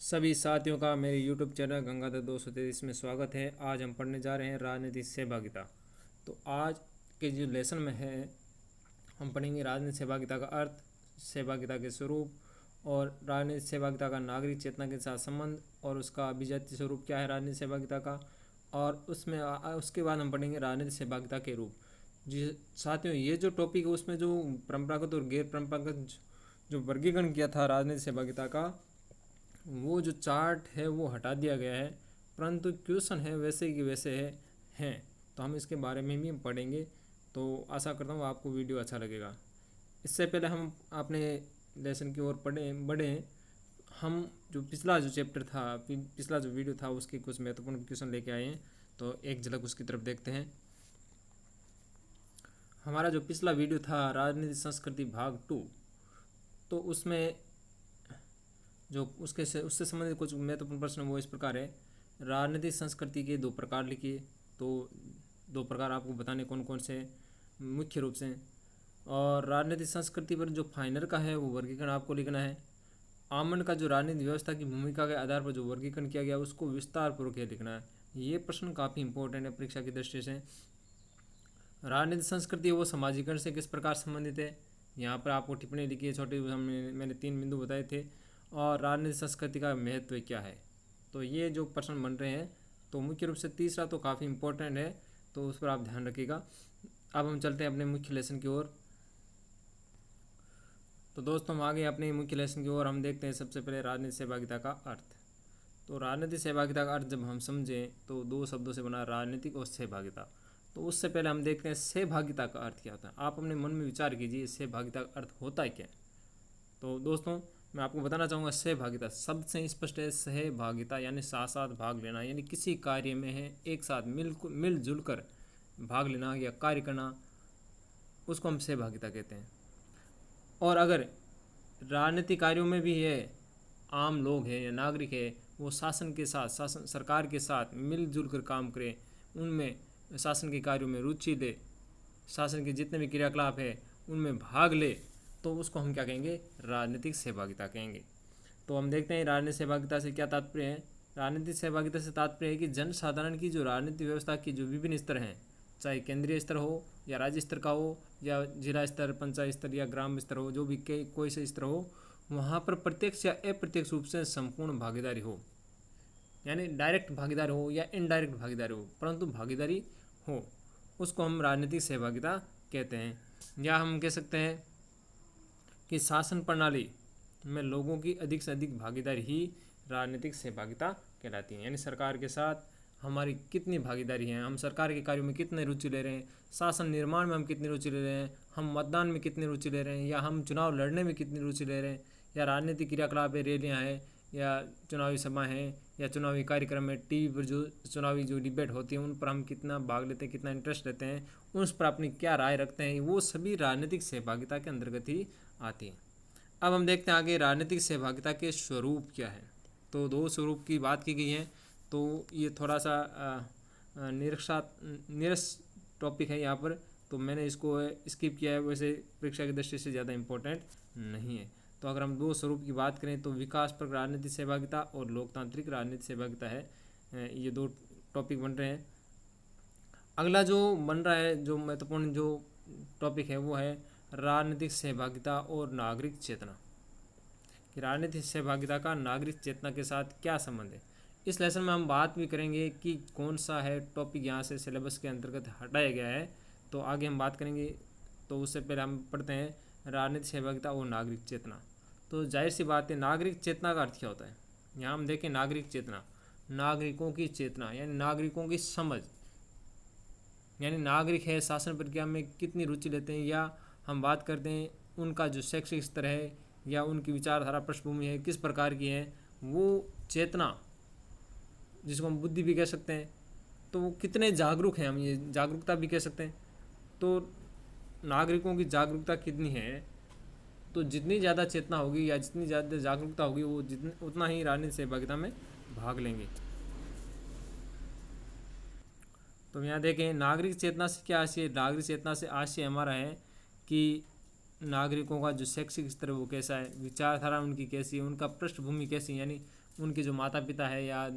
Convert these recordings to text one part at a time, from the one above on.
सभी साथियों का मेरे YouTube चैनल गंगाधर 233 में स्वागत है। आज हम पढ़ने जा रहे हैं राजनीतिक सहभागिता। तो आज के जो लेसन में है हम पढ़ेंगे राजनीतिक सहभागिता का अर्थ, सहभागिता के स्वरूप और राजनीतिक सहभागिता का नागरिक चेतना के साथ संबंध और उसका अभिजातीय स्वरूप क्या है राजनीतिक सहभागिता का। और उसके बाद हम पढ़ेंगे राजनीतिक सहभागिता के रूप। जी साथियों, ये जो टॉपिक है उसमें जो परंपरागत और गैर परंपरागत जो वर्गीकरण किया था राजनीतिक सहभागिता का, वो जो चार्ट है वो हटा दिया गया है, परंतु क्वेश्चन है वैसे कि वैसे हैं। तो हम इसके बारे में भी पढ़ेंगे। तो आशा करता हूँ आपको वीडियो अच्छा लगेगा। इससे पहले हम अपने लेसन की ओर बढ़ें। हम जो पिछला जो चैप्टर था, पिछला जो वीडियो था, उसके कुछ महत्वपूर्ण क्वेश्चन लेके आए हैं। तो एक झलक उसकी तरफ देखते हैं। हमारा जो पिछला वीडियो था राजनीतिक संस्कृति भाग 2, तो उसमें जो उससे संबंधित कुछ महत्वपूर्ण प्रश्न वो इस प्रकार है। राजनीतिक संस्कृति के 2 प्रकार लिखिए। तो 2 प्रकार आपको बताने कौन कौन से मुख्य रूप से। और राजनीतिक संस्कृति पर जो फाइनल का है वो वर्गीकरण आपको लिखना है। आमन का जो राजनीतिक व्यवस्था की भूमिका के आधार पर जो वर्गीकरण किया गया उसको विस्तार पूर्वक लिखना है। ये प्रश्न काफ़ी इंपॉर्टेंट है परीक्षा की दृष्टि से। राजनीतिक संस्कृति वो समाजीकरण से किस प्रकार संबंधित है, यहाँ पर आपको टिप्पणी लिखी है छोटी। मैंने 3 बिंदु बताए थे। और राजनीतिक संस्कृति का महत्व क्या है, तो ये जो प्रश्न बन रहे हैं। तो मुख्य रूप से तीसरा तो काफ़ी इंपॉर्टेंट है, तो उस पर आप ध्यान रखिएगा। अब हम चलते हैं अपने मुख्य लेसन की ओर। तो दोस्तों, हम आगे अपने मुख्य लेसन की ओर हम देखते हैं सबसे पहले राजनीतिक सहभागिता का अर्थ। तो राजनीतिक सहभागिता का अर्थ जब हम समझें तो 2 शब्दों से बना, राजनीतिक और सहभागिता। तो उससे पहले हम देखते हैं सहभागिता का अर्थ क्या होता है। आप अपने मन में विचार कीजिए, सहभागिता का अर्थ होता है क्या। तो दोस्तों, मैं आपको बताना चाहूँगा सहभागिता शब्द से स्पष्ट है। सहभागिता यानी साथ साथ भाग लेना, यानी किसी कार्य में है एक साथ मिलजुल कर भाग लेना या कार्य करना, उसको हम सहभागिता कहते हैं। और अगर राजनीतिक कार्यों में भी है, आम लोग हैं या नागरिक है, वो शासन के साथ, शासन सरकार के साथ मिलजुल कर काम करें, उनमें शासन के कार्यों में रुचि ले, शासन के जितने भी क्रियाकलाप है उनमें भाग ले, तो उसको हम क्या कहेंगे, राजनीतिक सहभागिता कहेंगे। तो हम देखते हैं राजनीतिक सहभागिता से क्या तात्पर्य है। राजनीतिक सहभागिता से तात्पर्य है कि जनसाधारण की जो राजनीतिक व्यवस्था की जो विभिन्न स्तर हैं, चाहे केंद्रीय स्तर हो या राज्य स्तर का हो या जिला स्तर, पंचायत स्तर या ग्राम स्तर हो, जो भी कोई से स्तर हो, वहाँ पर प्रत्यक्ष या अप्रत्यक्ष रूप से संपूर्ण भागीदारी हो, यानी डायरेक्ट भागीदारी हो या इनडायरेक्ट भागीदारी हो, परंतु भागीदारी हो, उसको हम राजनीतिक सहभागिता कहते हैं। या हम कह सकते हैं कि शासन प्रणाली में लोगों की अधिक से अधिक भागीदारी ही राजनीतिक सहभागिता कहलाती है। यानी सरकार के साथ हमारी कितनी भागीदारी है, हम सरकार के कार्यों में कितने रुचि ले रहे हैं, शासन निर्माण में हम कितनी रुचि ले रहे हैं, हम मतदान में कितनी रुचि ले रहे हैं, या हम चुनाव लड़ने में कितनी रुचि ले रहे हैं, या राजनीतिक क्रियाकलाप है, रैलियाँ हैं या चुनावी सभा हैं या चुनावी कार्यक्रम में टीवी पर जो चुनावी जो डिबेट होती है उन पर हम कितना भाग लेते हैं, कितना इंटरेस्ट लेते हैं, उस पर अपनी क्या राय रखते हैं, वो सभी राजनीतिक सहभागिता के अंतर्गत ही आती है। अब हम देखते हैं आगे राजनीतिक सहभागिता के स्वरूप क्या है। तो 2 स्वरूप की बात की गई है। तो ये थोड़ा सा निरस टॉपिक है यहाँ पर, तो मैंने इसको स्किप किया है। वैसे परीक्षा की दृष्टि से ज़्यादा इम्पोर्टेंट नहीं है। तो अगर हम 2 स्वरूप की बात करें तो विकासपरक राजनीतिक सहभागिता और लोकतांत्रिक राजनीतिक सहभागिता है। ये 2 टॉपिक बन रहे हैं। अगला जो बन रहा है, जो महत्वपूर्ण जो टॉपिक है वो है राजनीतिक सहभागिता और नागरिक चेतना। कि राजनीतिक सहभागिता का नागरिक चेतना के साथ क्या संबंध है। इस लेसन में हम बात भी करेंगे कि कौन सा है टॉपिक यहाँ से सिलेबस के अंतर्गत हटाया गया है, तो आगे हम बात करेंगे। तो उससे पहले हम पढ़ते हैं राजनीतिक सहभागिता और नागरिक चेतना। तो जाहिर सी बात है, नागरिक चेतना का अर्थ क्या होता है। यहाँ हम देखें नागरिक चेतना, नागरिकों की चेतना यानी नागरिकों की समझ, यानी नागरिक है शासन प्रक्रिया में कितनी रुचि लेते हैं, या हम बात करते हैं उनका जो शैक्षिक स्तर है या उनकी विचारधारा पृष्ठभूमि है किस प्रकार की है, वो चेतना जिसको हम बुद्धि भी कह सकते हैं, तो वो कितने जागरूक हैं, हम ये जागरूकता भी कह सकते हैं। तो नागरिकों की जागरूकता कितनी है, तो जितनी ज़्यादा चेतना होगी या जितनी ज़्यादा जागरूकता होगी वो उतना ही राजनीतिक सहभागिता में भाग लेंगे। तो यहाँ देखें नागरिक चेतना से क्या आशय, नागरिक चेतना से आशय हमारा है कि नागरिकों का जो शैक्षिक स्तर है वो कैसा है, विचारधारा उनकी कैसी है, उनका पृष्ठभूमि कैसी है, यानी उनके जो माता पिता है या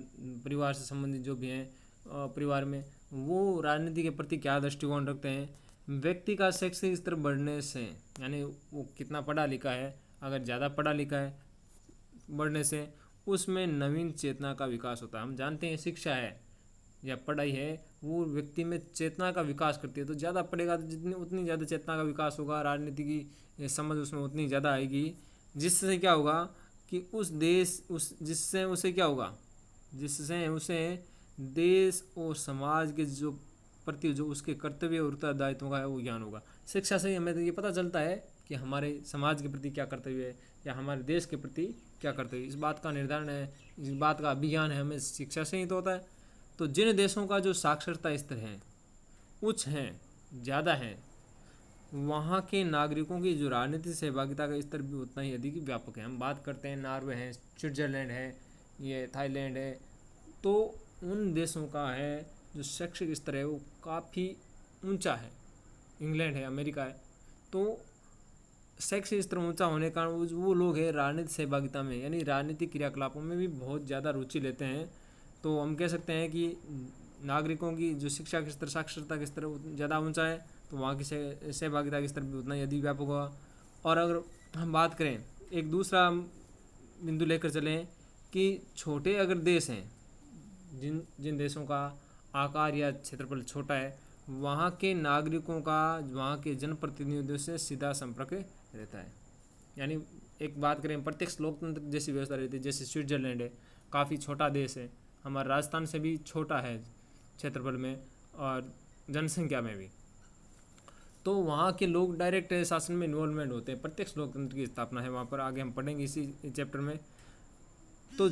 परिवार से संबंधित जो भी हैं परिवार में, वो राजनीति के प्रति क्या दृष्टिकोण रखते हैं। व्यक्ति का शैक्षिक स्तर बढ़ने से, यानी वो कितना पढ़ा लिखा है, अगर ज़्यादा पढ़ा लिखा है बढ़ने से उसमें नवीन चेतना का विकास होता है। हम जानते हैं शिक्षा है या पढ़ाई है वो व्यक्ति में चेतना का विकास करती है। तो ज़्यादा पढ़ेगा तो जितनी उतनी ज़्यादा चेतना का विकास होगा, राजनीति की समझ उसमें उतनी ज़्यादा आएगी, जिससे क्या होगा कि उस देश जिससे उसे क्या होगा, जिससे उसे देश और समाज के जो प्रति जो उसके कर्तव्य और उत्तरदायित्वों का है वो ज्ञान होगा। शिक्षा से हमें तो ये पता चलता है कि हमारे समाज के प्रति क्या कर्तव्य है या हमारे देश के प्रति क्या कर्तव्य है। इस बात का निर्धारण है, इस बात का अभिज्ञान है हमें शिक्षा से ही तो होता है। तो जिन देशों का जो साक्षरता स्तर है उच्च है, ज़्यादा है, वहाँ के नागरिकों की जो राजनीतिक सहभागिता का स्तर भी उतना ही अधिक व्यापक है। हम बात करते हैं नॉर्वे है, स्विट्ज़रलैंड है, ये थाईलैंड है, तो उन देशों का है जो शैक्षिक स्तर है वो काफ़ी ऊंचा है। इंग्लैंड है, अमेरिका है, तो शैक्षिक स्तर ऊंचा होने के कारण वो लोग हैं राजनीतिक सहभागिता में यानी राजनीतिक क्रियाकलापों में भी बहुत ज़्यादा रुचि लेते हैं। तो हम कह सकते हैं कि नागरिकों की जो शिक्षा के स्तर, साक्षरता के स्तर ज़्यादा ऊंचा है, तो वहाँ की सहभागिता के स्तर भी उतना ही अधिक व्यापक होगा। और अगर हम बात करें एक दूसरा बिंदु लेकर चलें कि छोटे अगर देश हैं, जिन जिन देशों का आकार या क्षेत्रफल छोटा है, वहाँ के नागरिकों का वहाँ के जनप्रतिनिधियों से सीधा संपर्क रहता है। यानी एक बात करें प्रत्यक्ष लोकतंत्र जैसी व्यवस्था रहती है। जैसे स्विट्ज़रलैंड है, काफ़ी छोटा देश है, हमारा राजस्थान से भी छोटा है क्षेत्रफल में और जनसंख्या में भी, तो वहाँ के लोग डायरेक्ट शासन में इन्वॉल्वमेंट होते हैं। प्रत्यक्ष लोकतंत्र की स्थापना है वहाँ पर, आगे हम पढ़ेंगे इसी चैप्टर में। तो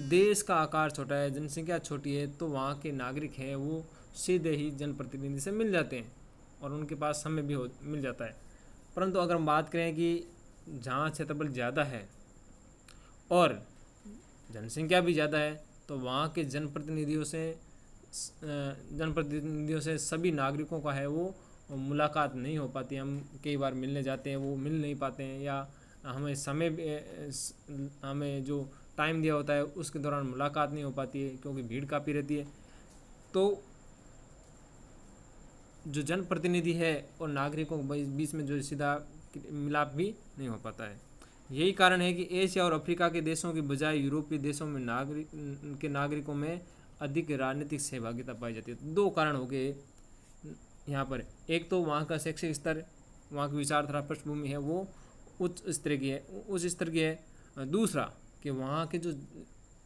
देश का आकार छोटा है, जनसंख्या छोटी है, तो वहाँ के नागरिक हैं वो सीधे ही जनप्रतिनिधि से मिल जाते हैं और उनके पास समय भी मिल जाता है। परंतु अगर हम बात करें कि जहाँ क्षेत्रफल ज़्यादा है और जनसंख्या भी ज़्यादा है, तो वहाँ के जनप्रतिनिधियों से सभी नागरिकों का है वो मुलाकात नहीं हो पाती। हम कई बार मिलने जाते हैं, वो मिल नहीं पाते हैं, या हमें जो टाइम दिया होता है उसके दौरान मुलाकात नहीं हो पाती है क्योंकि भीड़ काफ़ी रहती है। तो जो जनप्रतिनिधि है और नागरिकों के बीच में जो सीधा मिलाप भी नहीं हो पाता है। यही कारण है कि एशिया और अफ्रीका के देशों की बजाय यूरोपीय देशों में नागरिकों में अधिक राजनीतिक सहभागिता पाई जाती है। दो कारण हो गए यहाँ पर। एक तो वहाँ का शैक्षिक स्तर, वहाँ की विचारधारा पृष्ठभूमि है वो उच्च स्तर की है। दूसरा कि वहाँ के जो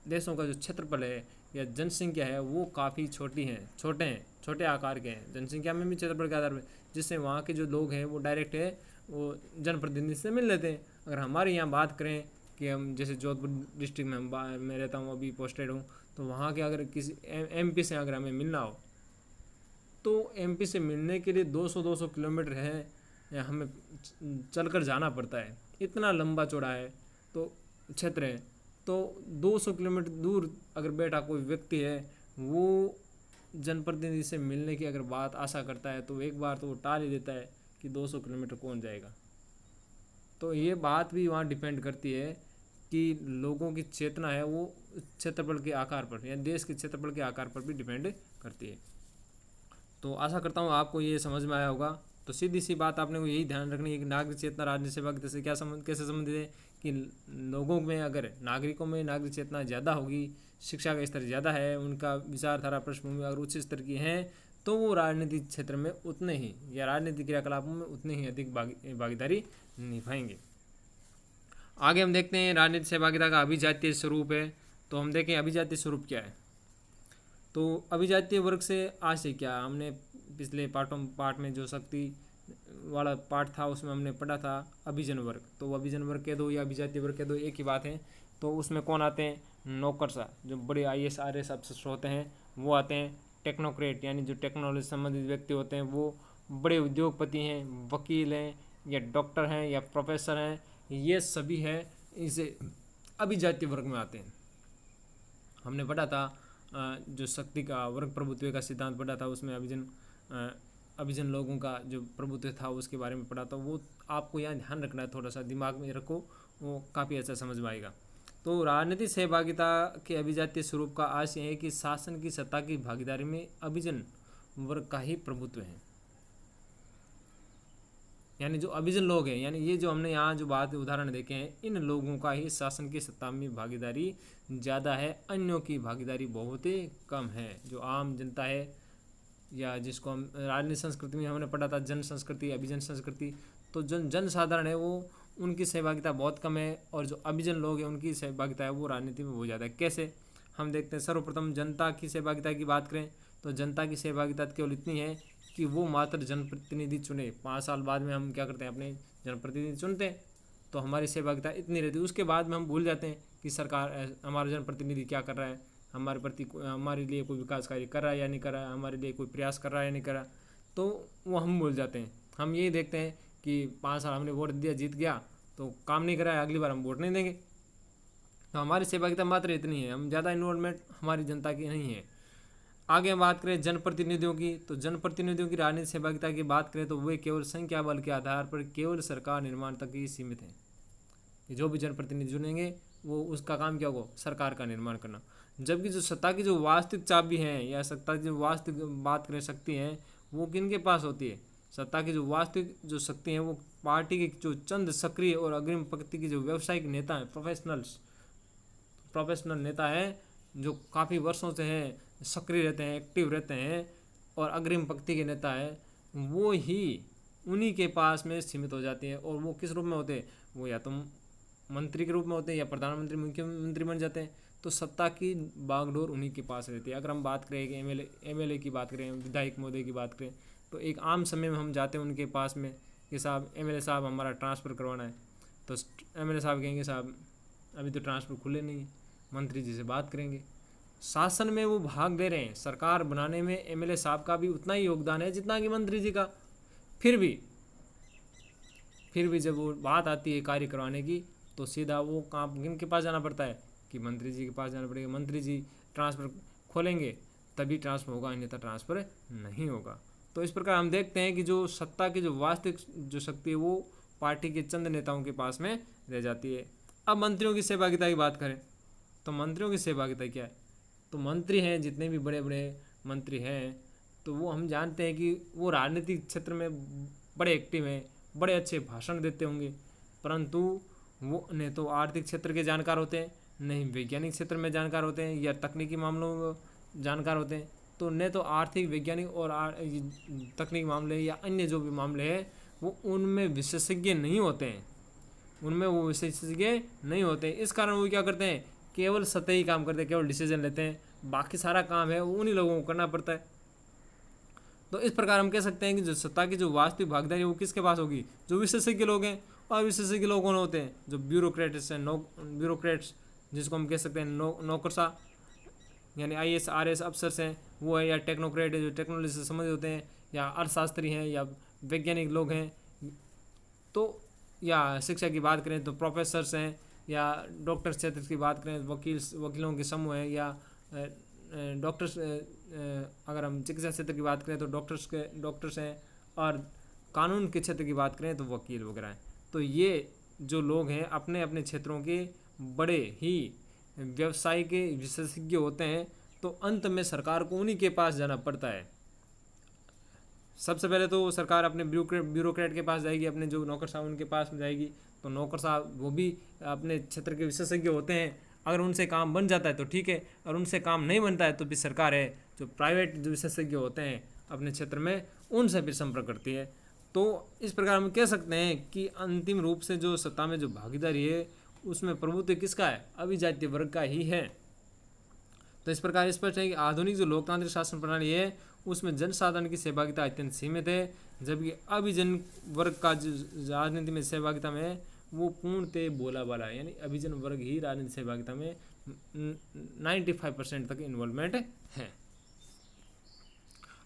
देशों का जो क्षेत्रफल है या जनसंख्या है वो काफ़ी छोटे आकार के हैं, जनसंख्या में भी क्षेत्रफल के आधार पर, जिससे वहाँ के जो लोग हैं वो डायरेक्ट है वो जनप्रतिनिधि से मिल लेते हैं। अगर हमारे यहाँ बात करें कि हम जैसे जोधपुर डिस्ट्रिक्ट में मैं रहता हूँ, अभी पोस्टेड हूँ, तो वहाँ के अगर किसी एमपी से अगर हमें मिलना हो तो एमपी से मिलने के लिए 200 किलोमीटर है हमें चलकर जाना पड़ता है। इतना लंबा चौड़ा है तो क्षेत्र है, तो 200 किलोमीटर दूर अगर बैठा कोई व्यक्ति है वो जनप्रतिनिधि से मिलने की अगर बात आशा करता है तो एक बार तो वो टाल ही देता है कि 200 किलोमीटर कौन जाएगा। तो ये बात भी वहाँ डिपेंड करती है कि लोगों की चेतना है वो क्षेत्रफल के आकार पर या देश के क्षेत्रफल के आकार पर भी डिपेंड करती है। तो आशा करता हूँ आपको ये समझ में आया होगा। तो सीधी सी बात आपने को यही ध्यान रखनी है कि नागरिक चेतना राजनीतिक सहभागिता से कैसे संबंधित है कि लोगों में अगर नागरिकों में नागरिक चेतना ज़्यादा होगी, शिक्षा का स्तर ज़्यादा है, उनका विचारधारा पृष्ठभूमि अगर उच्च स्तर की है, तो वो राजनीतिक क्षेत्र में उतने ही या राजनीतिक क्रियाकलापों में उतने ही अधिक भागीदारी निभाएंगे। आगे हम देखते हैं राजनीतिक सहभागिता का अभिजातीय स्वरूप है। तो हम देखें अभिजातीय स्वरूप क्या है। तो अभिजातीय वर्ग से आशय क्या, हमने पिछले पार्ट में जो शक्ति वाला पार्ट था उसमें हमने पढ़ा था अभिजन वर्ग। तो अभिजन वर्ग कह दो या अभिजातीय वर्ग कह दो, एक ही बात है। तो उसमें कौन आते हैं, नौकरशाह, जो बड़े IAS RS अफसर होते हैं वो आते हैं। टेक्नोक्रेट यानी जो टेक्नोलॉजी संबंधित व्यक्ति होते हैं वो बड़े उद्योगपति हैं, वकील हैं या डॉक्टर हैं या प्रोफेसर हैं, ये सभी है इसे अभिजातीय वर्ग में आते हैं। हमने पढ़ा था जो शक्ति का वर्ग प्रभुत्व का सिद्धांत पढ़ा था, उसमें अभिजन लोगों का जो प्रभुत्व था उसके बारे में पढ़ा था। वो आपको यहाँ ध्यान रखना है, थोड़ा सा दिमाग में रखो, वो काफ़ी अच्छा समझ में आएगा। तो राजनीतिक सहभागिता के अभिजातीय स्वरूप का आशय है कि शासन की सत्ता की भागीदारी में अभिजन वर्ग का ही प्रभुत्व है, यानी जो अभिजन लोग हैं, यानी ये जो हमने यहाँ जो बात उदाहरण देखे हैं, इन लोगों का ही शासन की सत्ता में भागीदारी ज़्यादा है, अन्यों की भागीदारी बहुत ही कम है। जो आम जनता है, या जिसको हम राजनीतिक संस्कृति में हमने पढ़ा था जन संस्कृति, अभिजन संस्कृति, तो जन साधारण है वो, उनकी सहभागिता बहुत कम है, और जो अभिजन लोग हैं उनकी सहभागिता है वो राजनीति में बहुत ज़्यादा है। कैसे हम देखते हैं, सर्वप्रथम जनता की सहभागिता की बात करें तो जनता की सहभागिता केवल इतनी है कि वो मात्र जनप्रतिनिधि चुने। 5 साल बाद में हम क्या करते हैं, अपने जनप्रतिनिधि चुनते हैं, तो हमारी सहभागिता इतनी रहती है। उसके बाद में हम भूल जाते हैं कि सरकार, हमारा जनप्रतिनिधि क्या कर रहा है, हमारे प्रति, हमारे लिए कोई विकास कार्य कर रहा है या नहीं कर रहा है, हमारे लिए कोई प्रयास कर रहा है या नहीं कर रहा, तो वो हम भूल जाते हैं। हम यही देखते हैं कि 5 साल हमने वोट दिया, जीत गया, तो काम नहीं कर रहा है, अगली बार हम वोट नहीं देंगे। तो हमारी सहभागिता मात्र इतनी है, हम ज़्यादा इन्वॉल्वमेंट हमारी जनता की नहीं है। आगे हम बात करें जनप्रतिनिधियों की, तो जनप्रतिनिधियों की राजनीतिक सहभागिता की बात करें तो वे केवल संख्या बल के आधार पर केवल सरकार निर्माण तक ही सीमित हैं। जो भी जनप्रतिनिधि चुनेंगे वो उसका काम क्या होगा, सरकार का निर्माण करना। जबकि जो सत्ता की जो वास्तविक चाबी है, या सत्ता की जो वास्तविक बात करें शक्ति है, वो किनके पास होती है। सत्ता की जो वास्तविक जो शक्ति है वो पार्टी के जो चंद सक्रिय और अग्रिम पंक्ति के जो व्यावसायिक नेता हैं, प्रोफेशनल नेता हैं, जो काफ़ी वर्षों से हैं, सक्रिय रहते हैं, एक्टिव रहते हैं, और अग्रिम पंक्ति के नेता हैं, वो ही उन्हीं के पास में सीमित हो जाती है। और वो किस रूप में होते हैं, वो या तो मंत्री के रूप में होते हैं या प्रधानमंत्री, मुख्यमंत्री बन जाते हैं। तो सत्ता की बागडोर उन्हीं के पास रहती है। अगर हम बात करें कि एमएलए की बात करें, विधायक महोदय की बात करें, तो एक आम समय में हम जाते हैं उनके पास में कि साहब, एमएलए साहब हमारा ट्रांसफ़र करवाना है, तो एमएलए साहब कहेंगे साहब अभी तो ट्रांसफ़र खुले नहीं है, मंत्री जी से बात करेंगे। शासन में वो भाग दे रहे हैं, सरकार बनाने में एमएलए साहब का भी उतना ही योगदान है जितना कि मंत्री जी का। फिर भी जब वो बात आती है कार्य करवाने की, तो सीधा वो काम किनके पास जाना पड़ता है, कि मंत्री जी के पास जाना पड़ेगा। मंत्री जी ट्रांसफ़र खोलेंगे तभी ट्रांसफ़र होगा, अन्यथा ट्रांसफ़र नहीं होगा। तो इस प्रकार हम देखते हैं कि जो सत्ता की जो वास्तविक जो शक्ति है वो पार्टी के चंद नेताओं के पास में रह जाती है। अब मंत्रियों की सहभागिता की बात करें तो मंत्रियों की सहभागिता क्या है, तो मंत्री हैं, जितने भी बड़े बड़े मंत्री हैं, तो वो हम जानते हैं कि वो राजनीतिक क्षेत्र में बड़े एक्टिव हैं, बड़े अच्छे भाषण देते होंगे, परंतु वो न तो आर्थिक क्षेत्र के जानकार होते हैं, नहीं वैज्ञानिक क्षेत्र में जानकार होते हैं, या तकनीकी मामलों में जानकार होते हैं। तो न तो आर्थिक, वैज्ञानिक और तकनीकी मामले या अन्य जो भी मामले हैं वो उनमें विशेषज्ञ नहीं होते हैं, इस कारण वो क्या करते हैं, केवल सतही काम करते हैं, केवल डिसीजन लेते हैं, बाकी सारा काम है वो उन्हीं लोगों को करना पड़ता है। तो इस प्रकार हम कह सकते हैं कि जो सत्ता की जो वास्तविक भागीदारी है वो किसके पास होगी, जो विशेषज्ञ लोग हैं। और विशेषज्ञ लोग कौन होते हैं, जो ब्यूरोक्रेट्स हैं, ब्यूरोक्रेट्स जिसको हम कह सकते हैं नौकरशाह, यानी IAS RS अफसर्स हैं वो है, या टेक्नोक्रेट है जो टेक्नोलॉजी से संबंधित होते हैं, या अर्थशास्त्री हैं, या वैज्ञानिक लोग हैं। तो या शिक्षा की बात करें तो प्रोफेसर्स हैं, या डॉक्टर्स क्षेत्र की बात करें वकीलों के समूह हैं, या डॉक्टर्स, अगर हम चिकित्सा क्षेत्र की बात करें तो डॉक्टर्स हैं, और कानून के क्षेत्र की बात करें तो वकील वगैरह हैं। तो ये जो लोग हैं अपने अपने क्षेत्रों के बड़े ही व्यवसाय के विशेषज्ञ होते हैं। तो अंत में सरकार को उन्हीं के पास जाना पड़ता है। सबसे पहले तो सरकार अपने ब्यूरोक्रेट के पास जाएगी, अपने जो नौकरशाह उनके पास जाएगी। तो नौकरशाह वो भी अपने क्षेत्र के विशेषज्ञ होते हैं, अगर उनसे काम बन जाता है तो ठीक है, और उनसे काम नहीं बनता है तो फिर सरकार है जो प्राइवेट जो विशेषज्ञ होते हैं अपने क्षेत्र में, उनसे फिर संपर्क करती है। तो इस प्रकार हम कह सकते हैं कि अंतिम रूप से जो सत्ता में जो भागीदारी है उसमें प्रभुत्व किसका है, अभिजातीय वर्ग का ही है। तो इस प्रकार स्पष्ट है कि आधुनिक जो लोकतांत्रिक शासन प्रणाली है उसमें जनसाधारण की सहभागिता अत्यंत सीमित है, जबकि अभिजन वर्ग का जो राजनीति में सहभागिता में है वो पूर्णतः बोला बाला है, यानी अभिजन वर्ग ही राजनीतिक सहभागिता में 95% तक इन्वॉल्वमेंट है।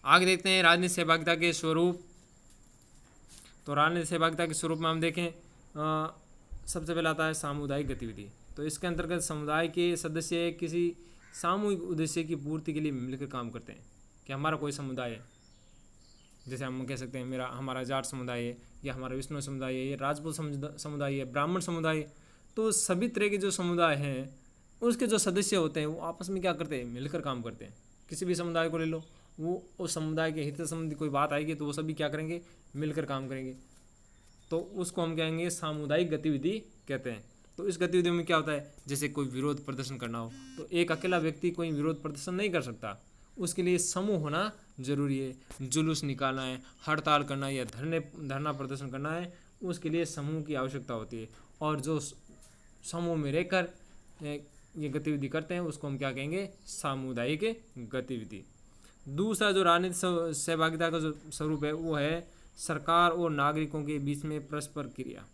आगे देखते हैं राजनीतिक सहभागिता के स्वरूप। तो राजनीतिक सहभागिता के स्वरूप में हम देखें, सबसे पहले आता है सामुदायिक गतिविधि। तो इसके अंतर्गत समुदाय के सदस्य किसी सामूहिक उद्देश्य की पूर्ति के लिए मिलकर काम करते हैं। कि हमारा कोई समुदाय है, जैसे हम कह सकते हैं हमारा जाट समुदाय है, या हमारा विष्णु समुदाय है, या राजपूत समुदाय है, ब्राह्मण समुदाय है। तो सभी तरह के जो समुदाय हैं उसके जो सदस्य होते हैं वो आपस में क्या करते हैं, मिलकर काम करते हैं। किसी भी समुदाय को ले लो, वो उस समुदाय के हित संबंधी कोई बात आएगी तो वो सभी क्या करेंगे, मिलकर काम करेंगे। तो उसको हम कहेंगे सामुदायिक गतिविधि कहते हैं। तो इस गतिविधि में क्या होता है, जैसे कोई विरोध प्रदर्शन करना हो तो एक अकेला व्यक्ति कोई विरोध प्रदर्शन नहीं कर सकता, उसके लिए समूह होना जरूरी है। जुलूस निकालना है, हड़ताल करना है या धरना प्रदर्शन करना है, उसके लिए समूह की आवश्यकता होती है। और जो समूह में रहकर ये गतिविधि करते हैं उसको हम क्या कहेंगे, सामुदायिक गतिविधि। दूसरा जो राजनीतिक सहभागिता का जो स्वरूप है वो है सरकार और नागरिकों के बीच में परस्पर क्रिया।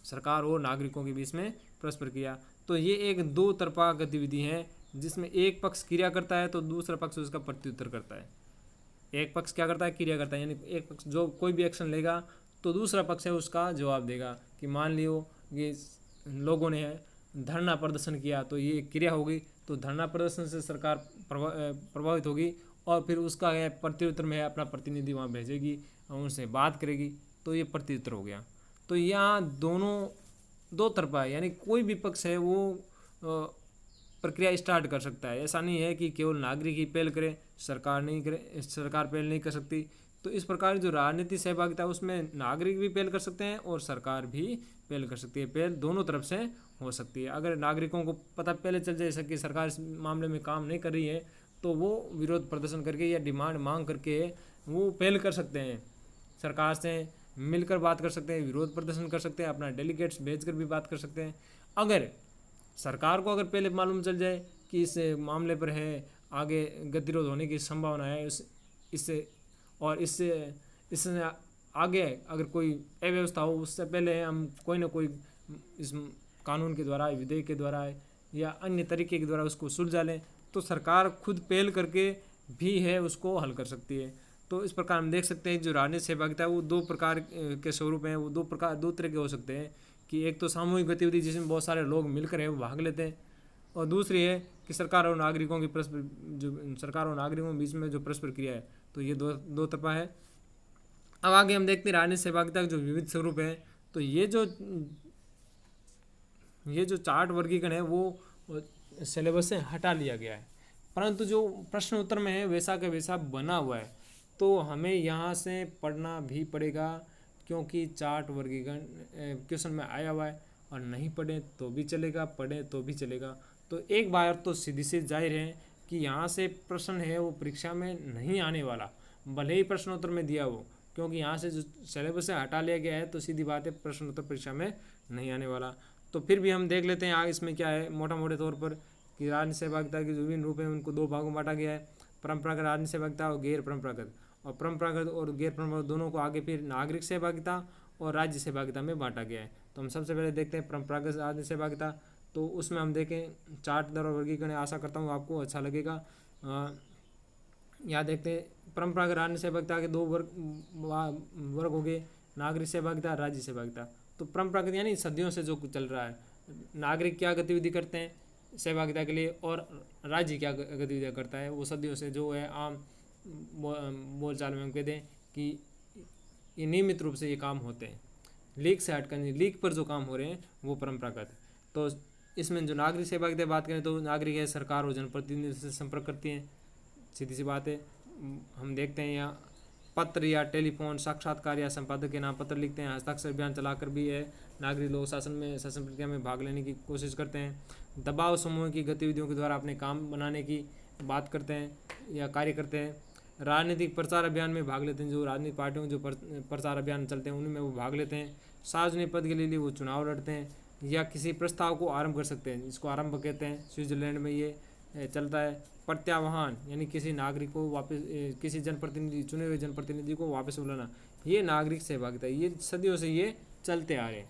सरकार और नागरिकों के बीच में परस्पर क्रिया, तो ये एक दो तरफा गतिविधि है जिसमें एक पक्ष क्रिया करता है तो दूसरा पक्ष उसका प्रत्युत्तर करता है। एक पक्ष क्या करता है, क्रिया करता है, यानी एक पक्ष जो कोई भी एक्शन लेगा तो दूसरा पक्ष है उसका जवाब देगा। कि मान लियो ये लोगों ने धरना प्रदर्शन किया तो ये क्रिया होगी, तो धरना प्रदर्शन से सरकार प्रभावित होगी और फिर उसका प्रत्युत्तर में अपना प्रतिनिधि वहाँ भेजेगी और उनसे बात करेगी, तो ये प्रत्युत्तर हो गया। तो यहाँ दोनों दो तरफा है, यानी कोई भी पक्ष है वो प्रक्रिया स्टार्ट कर सकता है। ऐसा नहीं है कि केवल नागरिक ही पहल करे, सरकार नहीं करे, सरकार पहल नहीं कर सकती। तो इस प्रकार जो राजनीतिक सहभागिता उसमें नागरिक भी पहल कर सकते हैं और सरकार भी पहल कर सकती है। पहल दोनों तरफ से हो सकती है। अगर नागरिकों को पता पहले चल जाए कि सरकार इस मामले में काम नहीं कर रही है तो वो विरोध प्रदर्शन करके या डिमांड मांग करके वो पहल कर सकते हैं, सरकार से मिलकर बात कर सकते हैं, विरोध प्रदर्शन कर सकते हैं, अपना डेलीगेट्स भेजकर भी बात कर सकते हैं। अगर सरकार को अगर पहले मालूम चल जाए कि इस मामले पर है आगे गतिरोध होने की संभावना है इससे आगे अगर कोई अव्यवस्था हो उससे पहले हम कोई ना कोई इस कानून के द्वारा, विधेयक के द्वारा या अन्य तरीके के द्वारा उसको सुलझा लें, तो सरकार खुद पहल करके भी है उसको हल कर सकती है। तो इस प्रकार हम देख सकते हैं जो राजनीतिक सहभागिता है वो दो प्रकार के स्वरूप हैं, वो दो तरह के हो सकते हैं। कि एक तो सामूहिक गतिविधि जिसमें बहुत सारे लोग मिलकर है वो भाग लेते हैं, और दूसरी है कि सरकार और नागरिकों के बीच में जो परस्पर क्रिया है, तो ये दो तरफा है। अब आगे हम देखते हैं राजनीतिक सहभागिता के जो विविध स्वरूप है। तो ये जो चार्ट वर्गीकरण है वो सिलेबस से हटा लिया गया है, परंतु जो प्रश्न उत्तर में है वैसा का वैसा बना हुआ है, तो हमें यहाँ से पढ़ना भी पड़ेगा क्योंकि चार्ट वर्गीकरण क्वेश्चन में आया हुआ है। और नहीं पढ़े तो भी चलेगा, पढ़े तो भी चलेगा। तो एक बार तो सीधी सी जाहिर है कि यहाँ से प्रश्न है वो परीक्षा में नहीं आने वाला, भले ही प्रश्नोत्तर में दिया हो, क्योंकि यहाँ से जो सिलेबस से हटा लिया गया है तो सीधी बात है प्रश्नोत्तर परीक्षा में नहीं आने वाला। तो फिर भी हम देख लेते हैं आगे इसमें क्या है। मोटे तौर पर कि राजनीतिक सहभागिता के जो विभिन्न रूप हैं उनको दो भागों में बांटा गया है, परंपरागत राजनीतिक सहभागिता और गैर परंपरागत। और परंपरागत और गैर परंपरागत दोनों को आगे फिर नागरिक सहभागिता और राज्य सहभागिता में बांटा गया है। तो हम सबसे पहले देखते हैं परंपरागत राजनीतिक सहभागिता। तो उसमें हम देखें चार्ट द्वारा वर्गीकरण, आशा करता हूँ आपको अच्छा लगेगा। यहाँ देखते हैं परंपरागत राजनीतिक सहभागिता के दो वर्ग हो गए, नागरिक सहभागिता, राज्य सहभागिता। तो परंपरागत यानी सदियों से जो कुछ चल रहा है, नागरिक क्या गतिविधि करते हैं सहभागिता के लिए और राज्य क्या गतिविधियाँ करता है, वो सदियों से जो है आम बोलचाल में हम कहते हैं कि ये नियमित रूप से ये काम होते हैं। लीक से हटकर लीक पर जो काम हो रहे हैं वो परंपरागत। तो इसमें जो नागरिक सहभागिता बात करें तो नागरिक है सरकार और जनप्रतिनिधि से संपर्क करती हैं, सीधी सी बात है। हम देखते हैं यहाँ पत्र या टेलीफोन, साक्षात्कार या संपादक के नाम पत्र लिखते हैं, हस्ताक्षर अभियान चलाकर भी है नागरिक लोग शासन प्रक्रिया में भाग लेने की कोशिश करते हैं। दबाव समूह की गतिविधियों के द्वारा अपने काम बनाने की बात करते हैं या कार्य करते हैं। राजनीतिक प्रचार अभियान में भाग लेते हैं, जो राजनीतिक पार्टियों जो प्रचार अभियान चलते हैं उनमें वो भाग लेते हैं। सार्वजनिक पद के लिए वो चुनाव लड़ते हैं या किसी प्रस्ताव को आरंभ कर सकते हैं, जिसको आरंभ कहते हैं। स्विट्जरलैंड में ये चलता है। प्रत्यावाहन यानी किसी नागरिक को वापस, किसी जनप्रतिनिधि, चुने हुए जनप्रतिनिधि को वापस बुलाना, ये नागरिक सहभागिता, ये सदियों से ये चलते आ रहे हैं।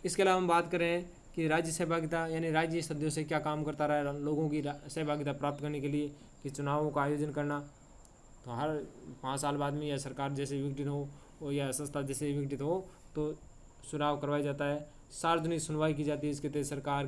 इसके अलावा हम बात करें कि राज्य सहभागिता यानी राज्य सदियों से क्या काम करता रहा है लोगों की सहभागिता प्राप्त करने के लिए, कि चुनावों का आयोजन करना। तो हर 5 साल बाद में या सरकार जैसे विघटित हो या संस्था जैसे विघटित हो तो चुनाव करवाया जाता है। सार्वजनिक सुनवाई की जाती है। इसके तहत सरकार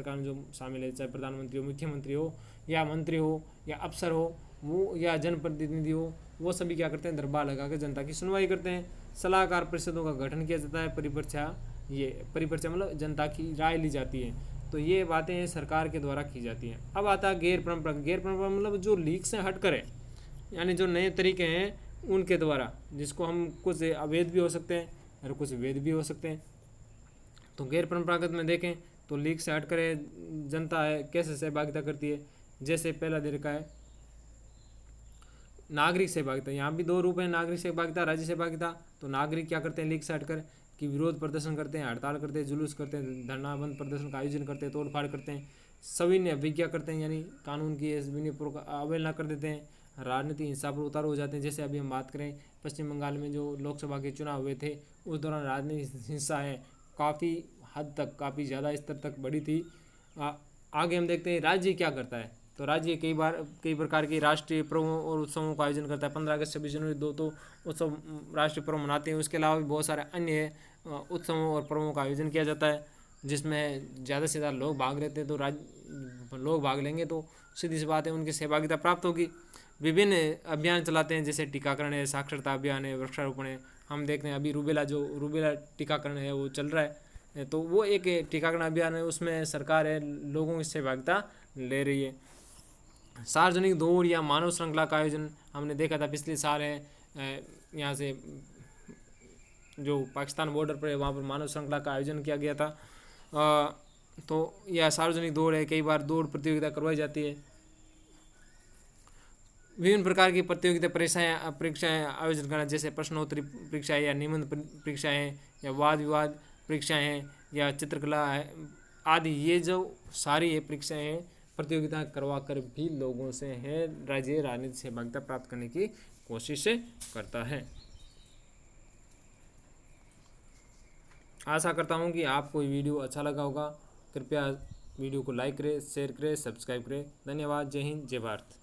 में जो शामिल है, चाहे प्रधानमंत्री हो, मुख्यमंत्री हो, या मंत्री हो, या अफसर हो, वो या जनप्रतिनिधि हो, वो सभी क्या करते हैं, दरबार लगा कर जनता की सुनवाई करते हैं। सलाहकार परिषदों का गठन किया जाता है। परिपरीक्षा मतलब जनता की राय ली जाती है। तो ये बातें सरकार के द्वारा की जाती हैं। अब आता है गैर परंपरागत मतलब जो लीक से हट कर है, यानी जो नए तरीके हैं उनके द्वारा, जिसको हम कुछ अवैध भी हो सकते हैं और कुछ वैध भी हो सकते हैं। तो गैर परंपरागत में देखें तो लीक से हटकर जनता है कैसे सहभागिता करती है। जैसे पहला दे रखा है नागरिक सहभागिता। यहाँ भी दो रूप है, नागरिक सहभागिता, राज्य सहभागिता। तो नागरिक क्या करते हैं लीक से हटकर कि विरोध प्रदर्शन करते हैं, हड़ताल करते हैं, जुलूस करते हैं, धरना बंद प्रदर्शन का आयोजन करते हैं, तोड़फाड़ करते हैं, सविनय अवज्ञा करते हैं, यानी कानून की अवहेलना कर देते हैं, राजनीतिक हिंसा पर उतारू हो जाते हैं। जैसे अभी हम बात करें पश्चिम बंगाल में जो लोकसभा के चुनाव हुए थे, उस दौरान राजनीतिक हिंसा है काफ़ी हद तक, काफ़ी ज़्यादा स्तर तक बढ़ी थी। आगे हम देखते हैं राज्य क्या करता है। तो राज्य कई प्रकार के राष्ट्रीय पर्वों और उत्सवों का आयोजन करता है। 15 अगस्त 26 जनवरी दो तो उत्सव राष्ट्रीय पर्व मनाते हैं। उसके अलावा भी बहुत सारे अन्य उत्सवों और पर्वों का आयोजन किया जाता है, जिसमें ज़्यादा से ज़्यादा लोग भाग लेते हैं। तो लोग भाग लेंगे तो सीधी सी बात है उनकी सहभागिता प्राप्त होगी। विभिन्न अभियान चलाते हैं, जैसे टीकाकरण है, साक्षरता अभियान है, वृक्षारोपण है। हम देखते हैं अभी रूबेला टीकाकरण है वो चल रहा है। तो वो एक टीकाकरण अभियान है, उसमें सरकार है लोगों की सहभागिता ले रही है। सार्वजनिक दौड़ या मानव श्रृंखला का आयोजन हमने देखा था पिछले साल है, यहाँ से जो पाकिस्तान बॉर्डर पर है वहाँ पर मानव श्रृंखला का आयोजन किया गया था। तो यह सार्वजनिक दौड़ है, कई बार दौड़ प्रतियोगिता करवाई जाती है। विभिन्न प्रकार की प्रतियोगिता परीक्षाएं आयोजन करना, जैसे प्रश्नोत्तरी परीक्षाएं या निबंध परीक्षाएं या वाद विवाद परीक्षाएं हैं या चित्रकला है आदि। ये जो सारी ये परीक्षाएं हैं प्रतियोगिता करवा कर भी लोगों से है राज्य राजनीति सहभागिता प्राप्त करने की कोशिश करता है। आशा करता हूँ कि आपको ये वीडियो अच्छा लगा होगा। कृपया वीडियो को लाइक करें, शेयर करें, सब्सक्राइब करें। धन्यवाद। जय हिंद, जय भारत।